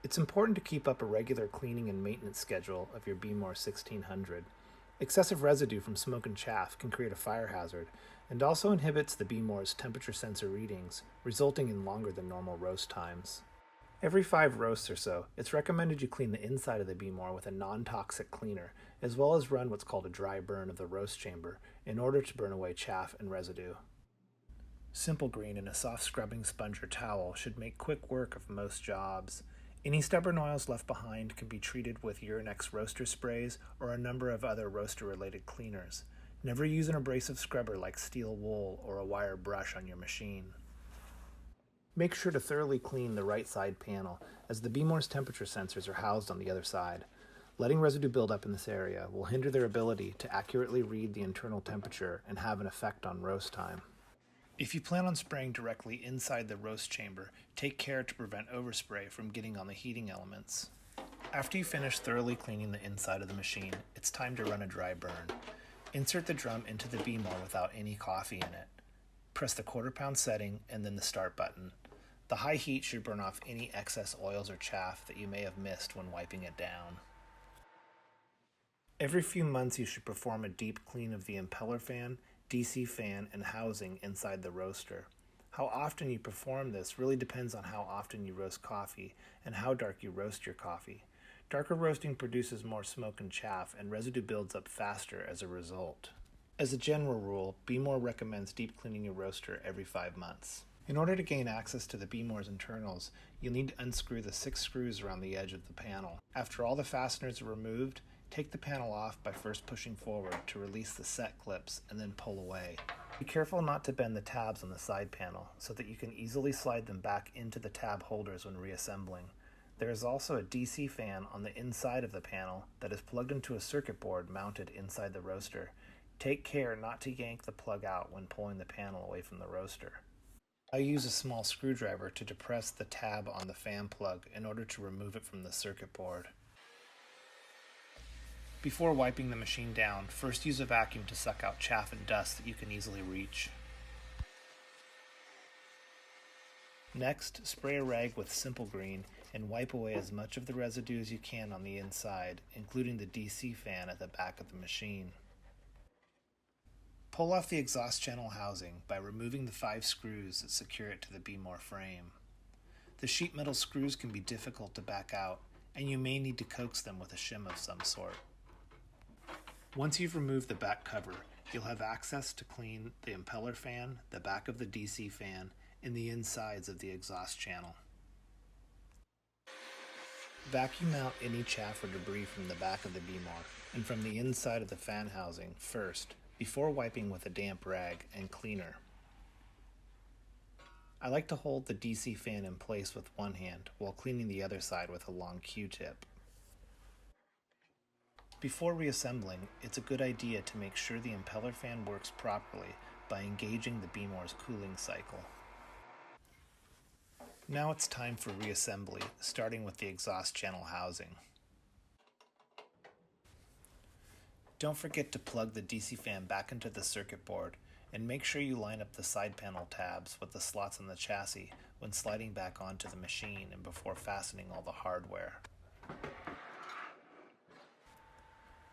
It's important to keep up a regular cleaning and maintenance schedule of your Behmor 1600. Excessive residue from smoke and chaff can create a fire hazard and also inhibits the Behmor's temperature sensor readings, resulting in longer than normal roast times. Every 5 roasts or so, it's recommended you clean the inside of the Behmor with a non-toxic cleaner, as well as run what's called a dry burn of the roast chamber in order to burn away chaff and residue. Simple Green and a soft scrubbing sponge or towel should make quick work of most jobs. Any stubborn oils left behind can be treated with Urinex roaster sprays or a number of other roaster-related cleaners. Never use an abrasive scrubber like steel wool or a wire brush on your machine. Make sure to thoroughly clean the right side panel, as the Behmor's temperature sensors are housed on the other side. Letting residue build up in this area will hinder their ability to accurately read the internal temperature and have an effect on roast time. If you plan on spraying directly inside the roast chamber, take care to prevent overspray from getting on the heating elements. After you finish thoroughly cleaning the inside of the machine, it's time to run a dry burn. Insert the drum into the Behmor without any coffee in it. Press the quarter-pound setting and then the start button. The high heat should burn off any excess oils or chaff that you may have missed when wiping it down. Every few months you should perform a deep clean of the impeller fan, DC fan, and housing inside the roaster. How often you perform this really depends on how often you roast coffee and how dark you roast your coffee. Darker roasting produces more smoke and chaff, and residue builds up faster as a result. As a general rule, Behmor recommends deep cleaning your roaster every 5 months. In order to gain access to the Behmor's internals, you'll need to unscrew the 6 screws around the edge of the panel. After all the fasteners are removed, take the panel off by first pushing forward to release the set clips and then pull away. Be careful not to bend the tabs on the side panel so that you can easily slide them back into the tab holders when reassembling. There is also a DC fan on the inside of the panel that is plugged into a circuit board mounted inside the roaster. Take care not to yank the plug out when pulling the panel away from the roaster. I use a small screwdriver to depress the tab on the fan plug in order to remove it from the circuit board. Before wiping the machine down, first use a vacuum to suck out chaff and dust that you can easily reach. Next, spray a rag with Simple Green and wipe away as much of the residue as you can on the inside, including the DC fan at the back of the machine. Pull off the exhaust channel housing by removing the 5 screws that secure it to the Behmor frame. The sheet metal screws can be difficult to back out, and you may need to coax them with a shim of some sort. Once you've removed the back cover, you'll have access to clean the impeller fan, the back of the DC fan, and the insides of the exhaust channel. Vacuum out any chaff or debris from the back of the Behmor and from the inside of the fan housing first, before wiping with a damp rag and cleaner. I like to hold the DC fan in place with one hand while cleaning the other side with a long Q-tip. Before reassembling, it's a good idea to make sure the impeller fan works properly by engaging the Behmor's cooling cycle. Now it's time for reassembly, starting with the exhaust channel housing. Don't forget to plug the DC fan back into the circuit board, and make sure you line up the side panel tabs with the slots on the chassis when sliding back onto the machine and before fastening all the hardware.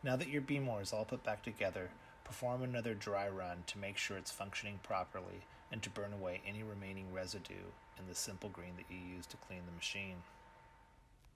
Now that your Behmor is all put back together, perform another dry run to make sure it's functioning properly and to burn away any remaining residue in the Simple Green that you used to clean the machine.